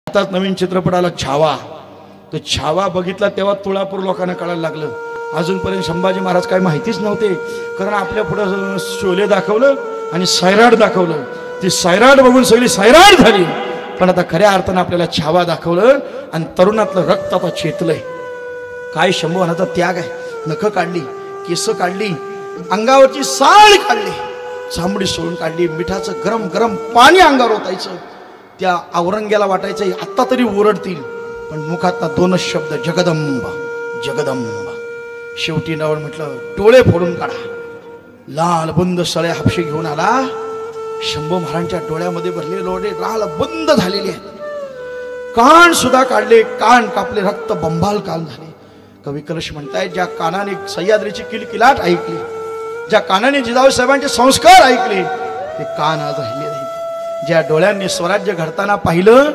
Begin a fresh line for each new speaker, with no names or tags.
आताच नवीन चित्रपट आला छावा. तो छावा बघितला तेव्हा तुळापूर लोकांना कळायला लागलं. अजूनपर्यंत संभाजी महाराज काय माहितीच नव्हते, कारण आपल्या पुढं शोले दाखवलं आणि सैराट दाखवलं. ती सैराट बघून सगळी सैराट झाली. पण आता खऱ्या अर्थानं आपल्याला छावा दाखवलं आणि तरुणातलं रक्त आता चेतलंय. काय शंभूवनाचा त्याग आहे. नखं काढली, केस काढली, अंगावरची साळ काढली, चांबडी सोडून काढली, मिठाचं गरम गरम पाणी अंगावर ओतायचं. त्या औरंग्याला वाटायचं आत्ता तरी ओरडतील, पण मुखात दोनच शब्द, जगदंबा जगदंबा. शेवटी नवळ म्हटलं डोळे फोडून काढा. लाल बुंद सळे हापशे घेऊन आला. शंभू महाराजांच्या डोळ्यामध्ये भरलेले डोळे लाल बुंद झालेले आहेत. कान सुद्धा काढले, कान कापले, रक्त बंबाल कान झाले. कवी कलश म्हणतायत ज्या कानाने सह्याद्रीची किलकिलाट ऐकली, ज्या कानाने जिजाऊ साहेबांचे संस्कार ऐकले, ते कान आज राहिले. ज्या डोळ्यांनी स्वराज्य घडताना पाहिलं